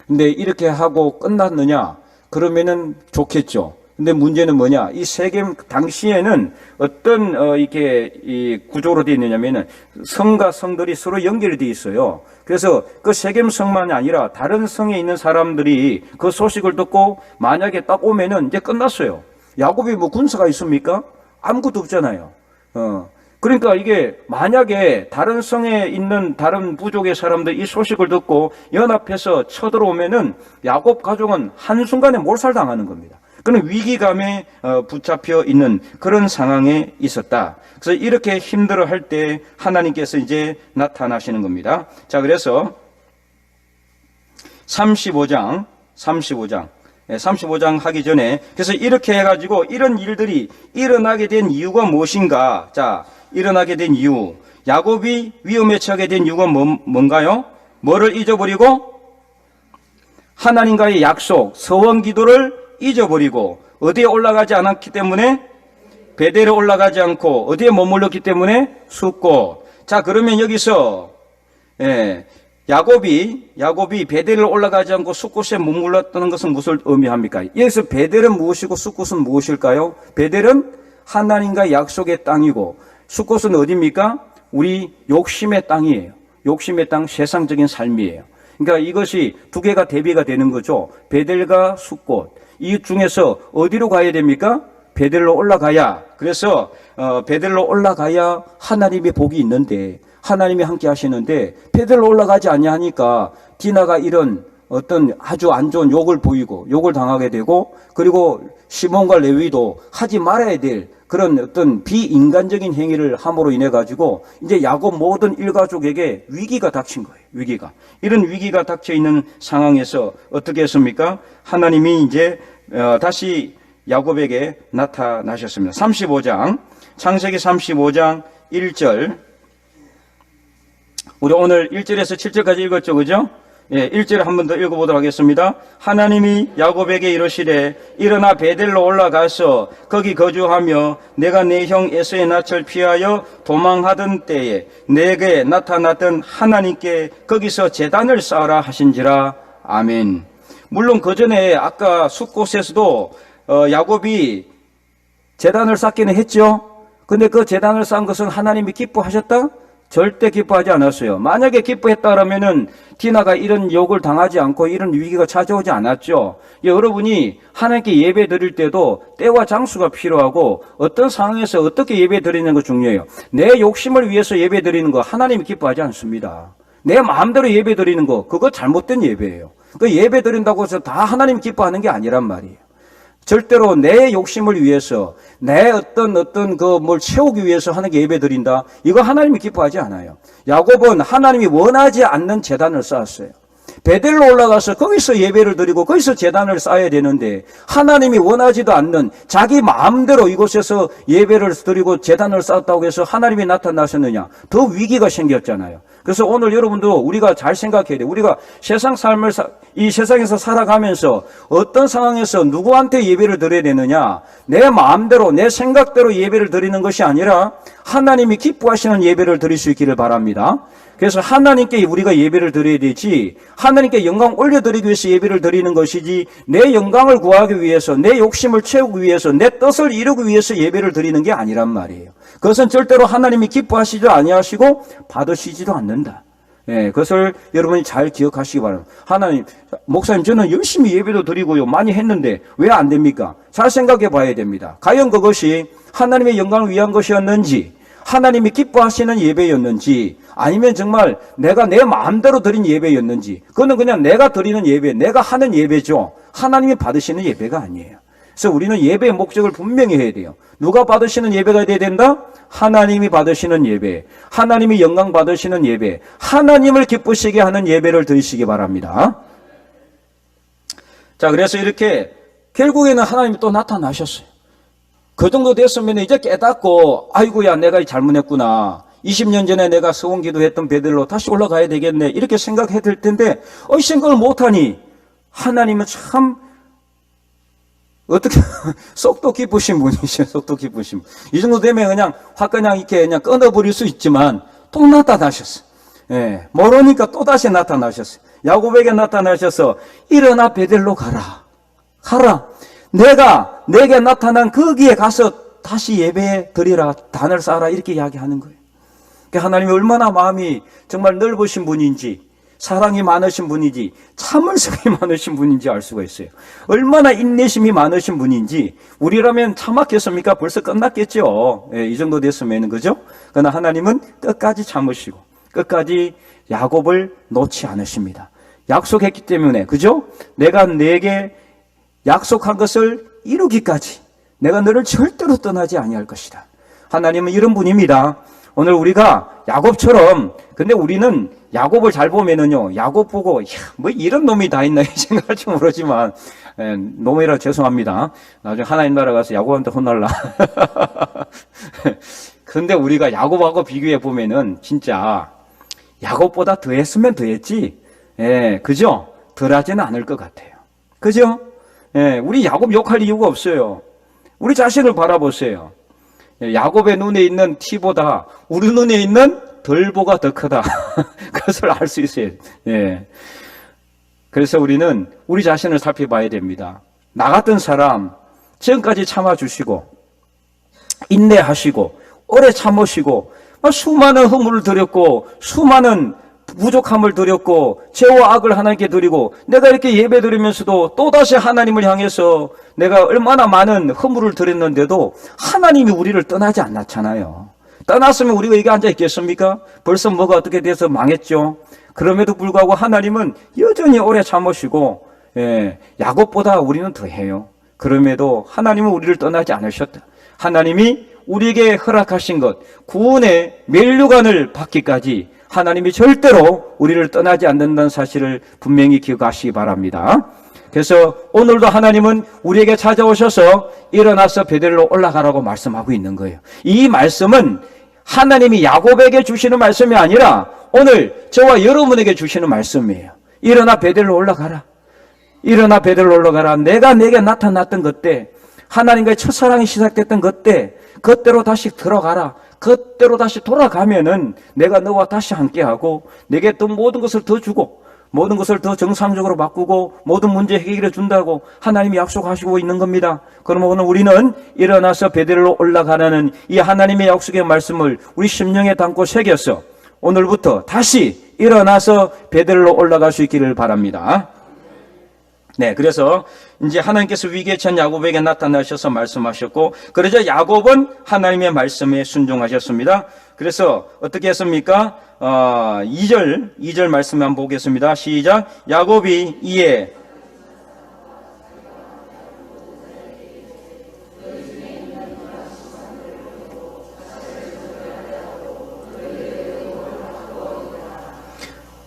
근데 이렇게 하고 끝났느냐? 그러면은 좋겠죠. 근데 문제는 뭐냐? 이 세겜 당시에는 어떤 이렇게 이 구조로 되어 있느냐면은 성과 성들이 서로 연결이 되어 있어요. 그래서 그 세겜 성만이 아니라 다른 성에 있는 사람들이 그 소식을 듣고 만약에 딱 오면은 이제 끝났어요. 야곱이 뭐 군사가 있습니까? 아무것도 없잖아요. 그러니까 이게 만약에 다른 성에 있는 다른 부족의 사람들 이 소식을 듣고 연합해서 쳐들어오면은 야곱 가족은 한순간에 몰살당하는 겁니다. 그는 위기감에 붙잡혀 있는 그런 상황에 있었다. 그래서 이렇게 힘들어할 때 하나님께서 이제 나타나시는 겁니다. 자, 그래서 35장 하기 전에 그래서 이렇게 해가지고 이런 일들이 일어나게 된 이유가 무엇인가? 자, 일어나게 된 이유. 야곱이 위험에 처하게 된 이유가 뭔가요? 뭐를 잊어버리고? 하나님과의 약속, 서원 기도를 잊어버리고 어디에 올라가지 않았기 때문에 베델에 올라가지 않고 어디에 머물렀기 때문에 숫곳. 자, 그러면 여기서 야곱이 베델을 올라가지 않고 숫곳에 머물렀다는 것은 무엇을 의미합니까? 여기서 베델은 무엇이고 숫곳은 무엇일까요? 베델은 하나님과 약속의 땅이고 숫곳은 어디입니까? 우리 욕심의 땅이에요. 욕심의 땅, 세상적인 삶이에요. 그러니까 이것이 두 개가 대비가 되는 거죠. 베델과 숫곳. 이 중에서 어디로 가야 됩니까? 베델로 올라가야. 그래서 베델로 올라가야 하나님의 복이 있는데 하나님이 함께 하시는데 베델로 올라가지 아니하니까 디나가 이런 어떤 아주 안 좋은 욕을 보이고 욕을 당하게 되고, 그리고 시몬과 레위도 하지 말아야 될 그런 어떤 비인간적인 행위를 함으로 인해 가지고 이제 야곱 모든 일가족에게 위기가 닥친 거예요. 위기가. 이런 위기가 닥쳐 있는 상황에서 어떻게 했습니까? 하나님이 이제 다시 야곱에게 나타나셨습니다. 35장, 창세기 35장 1절. 우리 오늘 1절에서 7절까지 읽었죠, 그죠? 예, 1절 한 번 더 읽어보도록 하겠습니다. 하나님이 야곱에게 이르시되 일어나 베델로 올라가서 거기 거주하며 내가 내 형 에서의 낯을 피하여 도망하던 때에 내게 나타났던 하나님께 거기서 제단을 쌓아라 하신지라. 아멘. 물론 그 전에 아까 숫곳에서도 야곱이 제단을 쌓기는 했죠. 근데 그 제단을 쌓은 것은 하나님이 기뻐하셨다? 절대 기뻐하지 않았어요. 만약에 기뻐했다라면은 디나가 이런 욕을 당하지 않고 이런 위기가 찾아오지 않았죠. 여러분이 하나님께 예배 드릴 때도 때와 장수가 필요하고 어떤 상황에서 어떻게 예배 드리는 거 중요해요. 내 욕심을 위해서 예배 드리는 거 하나님이 기뻐하지 않습니다. 내 마음대로 예배 드리는 거 그거 잘못된 예배예요. 그 예배 드린다고 해서 다 하나님 기뻐하는 게 아니란 말이에요. 절대로 내 욕심을 위해서 내 어떤 그 뭘 채우기 위해서 하는 게 예배 드린다. 이거 하나님이 기뻐하지 않아요. 야곱은 하나님이 원하지 않는 제단을 쌓았어요. 베델로 올라가서 거기서 예배를 드리고 거기서 제단을 쌓아야 되는데 하나님이 원하지도 않는 자기 마음대로 이곳에서 예배를 드리고 제단을 쌓았다고 해서 하나님이 나타나셨느냐? 더 위기가 생겼잖아요. 그래서 오늘 여러분도 우리가 잘 생각해야 돼요. 우리가 세상 삶을 이 세상에서 살아가면서 어떤 상황에서 누구한테 예배를 드려야 되느냐? 내 마음대로 내 생각대로 예배를 드리는 것이 아니라 하나님이 기뻐하시는 예배를 드릴 수 있기를 바랍니다. 그래서 하나님께 우리가 예배를 드려야 되지, 하나님께 영광 올려드리기 위해서 예배를 드리는 것이지, 내 영광을 구하기 위해서, 내 욕심을 채우기 위해서, 내 뜻을 이루기 위해서 예배를 드리는 게 아니란 말이에요. 그것은 절대로 하나님이 기뻐하시지도 아니하시고 받으시지도 않는다. 예, 그것을 여러분이 잘 기억하시기 바랍니다. 하나님, 목사님 저는 열심히 예배도 드리고요 많이 했는데 왜 안 됩니까? 잘 생각해 봐야 됩니다. 과연 그것이 하나님의 영광을 위한 것이었는지, 하나님이 기뻐하시는 예배였는지, 아니면 정말 내가 내 마음대로 드린 예배였는지, 그거는 그냥 내가 드리는 예배, 내가 하는 예배죠. 하나님이 받으시는 예배가 아니에요. 그래서 우리는 예배의 목적을 분명히 해야 돼요. 누가 받으시는 예배가 돼야 된다? 하나님이 받으시는 예배, 하나님이 영광 받으시는 예배, 하나님을 기쁘시게 하는 예배를 드리시기 바랍니다. 자, 그래서 이렇게 결국에는 하나님이 또 나타나셨어요. 그 정도 됐으면 이제 깨닫고, 아이고야 내가 잘못했구나, 20년 전에 내가 서원 기도했던 베델로 다시 올라가야 되겠네, 이렇게 생각해야 될 텐데 이 생각을 못하니 하나님은 참 어떻게 속도 깊으신 분이시죠. 속도 깊으신 분. 이 정도 되면 그냥 확 그냥 이렇게 그냥 끊어버릴 수 있지만 또 나타나셨어요. 예, 모르니까 또 다시 나타나셨어요. 야곱에게 나타나셔서 일어나 베델로 가라. 내가 내게 나타난 거기에 가서 다시 예배 드리라, 단을 쌓아라, 이렇게 이야기하는 거예요. 그러니까 하나님이 얼마나 마음이 정말 넓으신 분인지, 사랑이 많으신 분인지, 참을성이 많으신 분인지 알 수가 있어요. 얼마나 인내심이 많으신 분인지. 우리라면 참았겠습니까? 벌써 끝났겠죠. 예, 이 정도 됐으면, 그죠? 그러나 하나님은 끝까지 참으시고 끝까지 야곱을 놓지 않으십니다. 약속했기 때문에, 그죠? 내가 내게 약속한 것을 이루기까지 내가 너를 절대로 떠나지 아니할 것이다. 하나님은 이런 분입니다. 오늘 우리가 야곱처럼, 근데 우리는 야곱을 잘 보면은요, 야곱 보고 뭐 이런 놈이 다 있나 생각할지 모르지만, 놈이라 죄송합니다. 나중에 하나님 나라 가서 야곱한테 혼날라. 근데 우리가 야곱하고 비교해 보면은 진짜 야곱보다 더 했으면 더 했지, 그죠? 덜 하지는 않을 것 같아요. 그죠? 우리 야곱 욕할 이유가 없어요. 우리 자신을 바라보세요. 야곱의 눈에 있는 티보다 우리 눈에 있는 덜보가 더 크다. 그것을 알 수 있어요. 예. 그래서 우리는 우리 자신을 살펴봐야 됩니다. 나 같은 사람 지금까지 참아주시고 인내하시고 오래 참으시고 수많은 허물을 드렸고 수많은 부족함을 드렸고 죄와 악을 하나님께 드리고 내가 이렇게 예배 드리면서도 또다시 하나님을 향해서 내가 얼마나 많은 허물을 드렸는데도 하나님이 우리를 떠나지 않았잖아요. 떠났으면 우리가 여기 앉아 있겠습니까? 벌써 뭐가 어떻게 돼서 망했죠. 그럼에도 불구하고 하나님은 여전히 오래 참으시고 야곱보다 우리는 더해요. 그럼에도 하나님은 우리를 떠나지 않으셨다. 하나님이 우리에게 허락하신 것, 구원의 면류관을 받기까지 하나님이 절대로 우리를 떠나지 않는다는 사실을 분명히 기억하시기 바랍니다. 그래서 오늘도 하나님은 우리에게 찾아오셔서 일어나서 베델로 올라가라고 말씀하고 있는 거예요. 이 말씀은 하나님이 야곱에게 주시는 말씀이 아니라 오늘 저와 여러분에게 주시는 말씀이에요. 일어나 베델로 올라가라. 일어나 베델로 올라가라. 내가 내게 나타났던 그때, 하나님과의 첫사랑이 시작됐던 그때로 다시 들어가라. 그때로 다시 돌아가면은 내가 너와 다시 함께하고 내게 또 모든 것을 더 주고 모든 것을 더 정상적으로 바꾸고 모든 문제 해결해 준다고 하나님이 약속하시고 있는 겁니다. 그러면 오늘 우리는 일어나서 베델로 올라가라는 이 하나님의 약속의 말씀을 우리 심령에 담고 새겨서 오늘부터 다시 일어나서 베델로 올라갈 수 있기를 바랍니다. 네, 그래서 이제 하나님께서 위기에 처한 야곱에게 나타나셔서 말씀하셨고, 그러자 야곱은 하나님의 말씀에 순종하셨습니다. 그래서 어떻게 했습니까? 2절 말씀 한번 보겠습니다. 시작. 야곱이 이에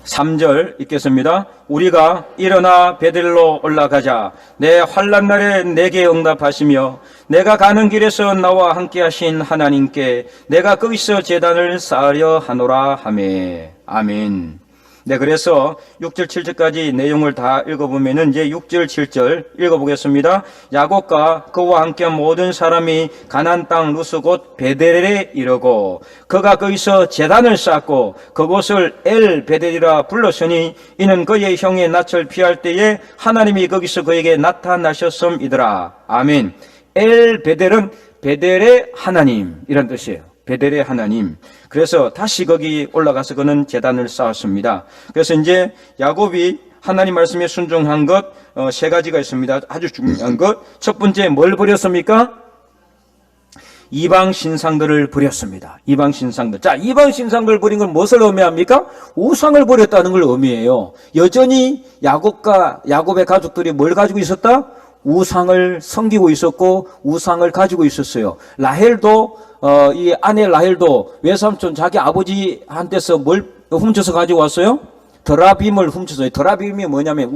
3절 읽겠습니다. 우리가 일어나 베델로 올라가자. 내 환난 날에 내게 응답하시며 내가 가는 길에서 나와 함께 하신 하나님께 내가 거기서 제단을 쌓으려 하노라 하매. 아멘. 네, 그래서 6절 7절까지 내용을 다 읽어보면은 이제 6절 7절 읽어보겠습니다. 야곱과 그와 함께 모든 사람이 가나안 땅 루스 곧 베델에 이르고 그가 거기서 제단을 쌓고 그곳을 엘 베델이라 불렀으니 이는 그의 형의 낯을 피할 때에 하나님이 거기서 그에게 나타나셨음이더라. 아멘. 엘 베델은 베델의 하나님 이란 뜻이에요. 베델의 하나님. 그래서 다시 거기 올라가서 그는 제단을 쌓았습니다. 그래서 이제 야곱이 하나님 말씀에 순종한 것 세 가지가 있습니다. 아주 중요한 것. 첫 번째 뭘 버렸습니까? 이방 신상들을 버렸습니다. 이방 신상들. 자, 이방 신상들을 버린 건 무엇을 의미합니까? 우상을 버렸다는 걸 의미해요. 여전히 야곱의 가족들이 뭘 가지고 있었다? 우상을 섬기고 있었고 우상을 가지고 있었어요. 라헬도 이 아내 라헬도 외삼촌 자기 아버지한테서 뭘 훔쳐서 가지고 왔어요? 드라빔을 훔쳐서. 드라빔이 뭐냐면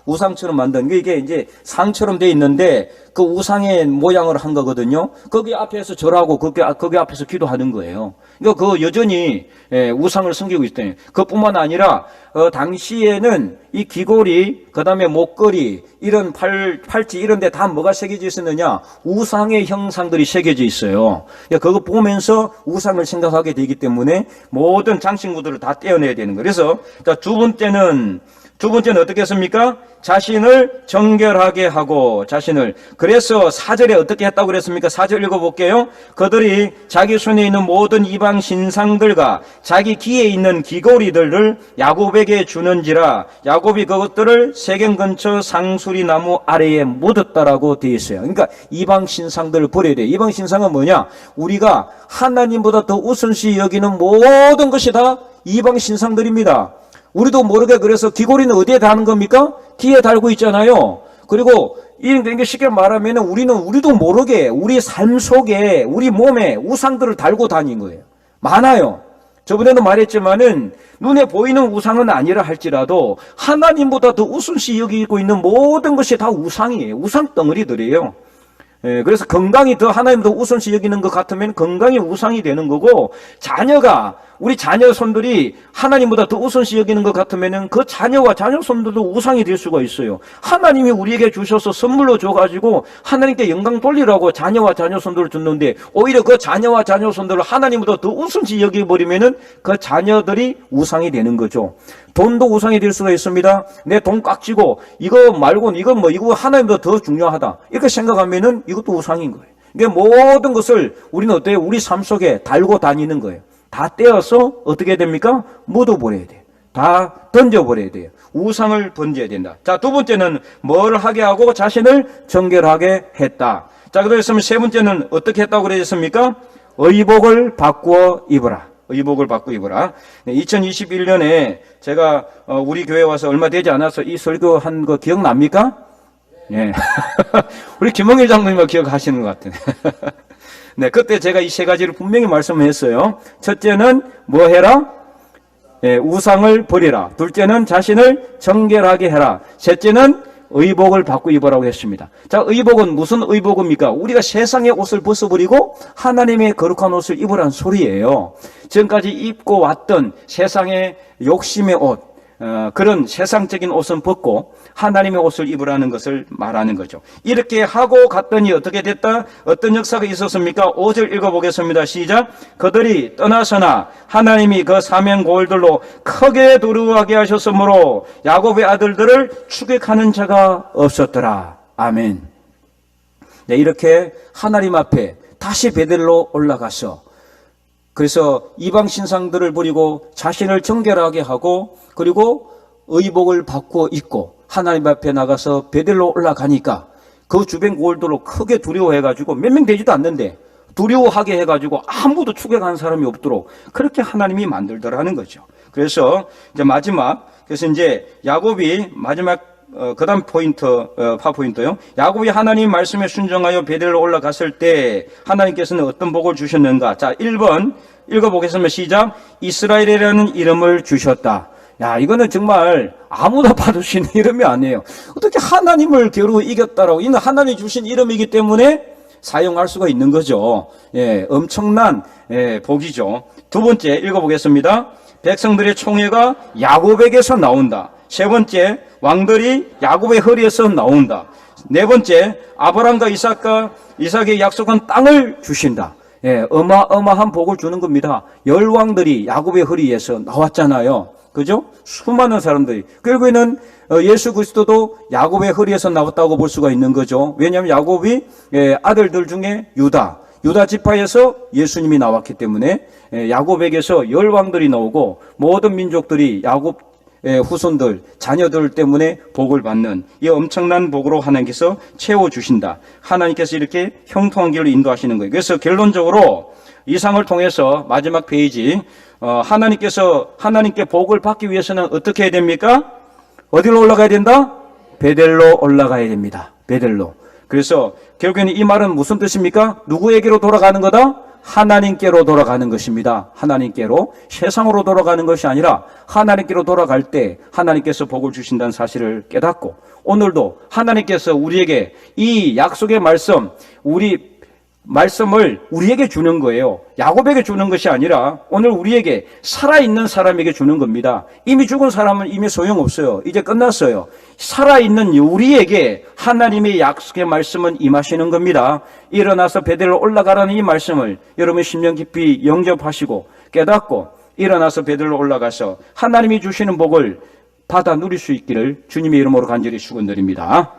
우상처럼 만든 이게 이제 상처럼 돼 있는데 그 우상의 모양을 한 거거든요. 거기 앞에서 절하고 거기 앞에서 기도하는 거예요. 그러니까 그 여전히 우상을 섬기고 있대요. 그뿐만 아니라 당시에는 이 귀걸이, 그다음에 목걸이, 이런 팔찌 이런 데 다 뭐가 새겨져 있었느냐? 우상의 형상들이 새겨져 있어요. 그러니까 그거 보면서 우상을 생각하게 되기 때문에 모든 장식물들을 다 떼어내야 되는 거예요. 그래서 두 번째는 어떻게 했습니까? 자신을 정결하게 하고 그래서 4절에 어떻게 했다고 그랬습니까? 4절 읽어볼게요. 그들이 자기 손에 있는 모든 이방 신상들과 자기 귀에 있는 귀걸이들을 야곱에게 주는지라 야곱이 그것들을 세겜 근처 상수리 나무 아래에 묻었다라고 되어 있어요. 그러니까 이방 신상들을 버려야 돼요. 이방 신상은 뭐냐? 우리가 하나님보다 더 우선시 여기는 모든 것이 다 이방 신상들입니다. 우리도 모르게 그래서 귀걸이는 어디에 다는 겁니까? 귀에 달고 있잖아요. 그리고 이게 쉽게 말하면 우리도 모르게 우리 삶 속에 우리 몸에 우상들을 달고 다닌 거예요. 많아요. 저번에도 말했지만은 눈에 보이는 우상은 아니라 할지라도 하나님보다 더 우선시 여기고 있는 모든 것이 다 우상이에요. 우상 덩어리들이에요. 그래서 건강이 더 하나님 더 우선시 여기는 것 같으면 건강이 우상이 되는 거고, 자녀가 우리 자녀 손들이 하나님보다 더 우선시 여기는 것 같으면은 그 자녀와 자녀 손들도 우상이 될 수가 있어요. 하나님이 우리에게 주셔서 선물로 줘가지고 하나님께 영광 돌리라고 자녀와 자녀 손들을 줬는데, 오히려 그 자녀와 자녀 손들을 하나님보다 더 우선시 여겨버리면은 그 자녀들이 우상이 되는 거죠. 돈도 우상이 될 수가 있습니다. 내 돈 꽉 쥐고 이거 말고는 이거 하나님보다 더 중요하다 이렇게 생각하면은 이것도 우상인 거예요. 그러니까 모든 것을 우리는 어때요? 우리 삶 속에 달고 다니는 거예요. 다 떼어서 어떻게 됩니까? 묻어버려야 돼요. 다 던져버려야 돼요. 우상을 던져야 된다. 자, 두 번째는 뭘 하게 하고 자신을 정결하게 했다. 자, 그랬으면 세 번째는 어떻게 했다고 그랬습니까? 의복을 바꾸어 입어라. 의복을 바꾸어 입어라. 2021년에 제가 우리 교회 와서 얼마 되지 않아서 이 설교한 거 기억납니까? 예. 우리 김홍일 장로님은 기억하시는 것 같아요. 네, 그때 제가 이 세 가지를 분명히 말씀했어요. 첫째는 뭐 해라? 예, 우상을 버리라. 둘째는 자신을 정결하게 해라. 셋째는 의복을 바꾸어 입으라고 했습니다. 자, 의복은 무슨 의복입니까? 우리가 세상의 옷을 벗어버리고 하나님의 거룩한 옷을 입으라는 소리예요. 지금까지 입고 왔던 세상의 욕심의 옷, 그런 세상적인 옷은 벗고 하나님의 옷을 입으라는 것을 말하는 거죠. 이렇게 하고 갔더니 어떻게 됐다? 어떤 역사가 있었습니까? 5절 읽어보겠습니다. 시작. 그들이 떠나서나 하나님이 그 사명고울들로 크게 두려워하게 하셨으므로 야곱의 아들들을 추격하는 자가 없었더라. 아멘. 네, 이렇게 하나님 앞에 다시 베들로 올라가서, 그래서 이방 신상들을 버리고 자신을 정결하게 하고, 그리고 의복을 바꾸어 입고 하나님 앞에 나가서 베들로 올라가니까 그 주변 고을들로 크게 두려워해가지고 몇 명 되지도 않는데 두려워하게 해가지고 아무도 추격하는 사람이 없도록 그렇게 하나님이 만들더라는 거죠. 그래서 이제 그래서 이제 야곱이 마지막 그 다음 파포인트요. 야곱이 하나님 말씀에 순종하여 베델로 올라갔을 때 하나님께서는 어떤 복을 주셨는가? 자, 1번 읽어보겠습니다. 시작. 이스라엘이라는 이름을 주셨다. 야, 이거는 정말 아무나 받을 수 있는 이름이 아니에요. 어떻게 하나님을 겨루 이겼다라고. 이는 하나님이 주신 이름이기 때문에 사용할 수가 있는 거죠. 예, 엄청난 복이죠. 두 번째 읽어보겠습니다. 백성들의 총회가 야곱에게서 나온다. 세 번째, 왕들이 야곱의 허리에서 나온다. 네 번째, 아브라함과 이삭의 약속한 땅을 주신다. 예, 어마어마한 복을 주는 겁니다. 열왕들이 야곱의 허리에서 나왔잖아요. 그죠? 수많은 사람들이. 결국에는 예수 그리스도도 야곱의 허리에서 나왔다고 볼 수가 있는 거죠. 왜냐하면 야곱이 아들들 중에 유다 지파에서 예수님이 나왔기 때문에 야곱에게서 열왕들이 나오고 모든 민족들이 야곱 후손들, 자녀들 때문에 복을 받는 이 엄청난 복으로 하나님께서 채워주신다. 하나님께서 이렇게 형통한 길로 인도하시는 거예요. 그래서 결론적으로 이 상을 통해서 마지막 페이지, 하나님께 복을 받기 위해서는 어떻게 해야 됩니까? 어디로 올라가야 된다? 베델로 올라가야 됩니다. 베델로. 그래서 결국에는 이 말은 무슨 뜻입니까? 누구에게로 돌아가는 거다? 하나님께로 돌아가는 것입니다. 하나님께로. 세상으로 돌아가는 것이 아니라 하나님께로 돌아갈 때 하나님께서 복을 주신다는 사실을 깨닫고, 오늘도 하나님께서 우리에게 이 약속의 말씀을 우리에게 주는 거예요. 야곱에게 주는 것이 아니라 오늘 우리에게 살아있는 사람에게 주는 겁니다. 이미 죽은 사람은 이미 소용없어요. 이제 끝났어요. 살아있는 우리에게 하나님의 약속의 말씀은 임하시는 겁니다. 일어나서 베델로 올라가라는 이 말씀을 여러분 심령 깊이 영접하시고 깨닫고 일어나서 베델로 올라가서 하나님이 주시는 복을 받아 누릴 수 있기를 주님의 이름으로 간절히 축원드립니다.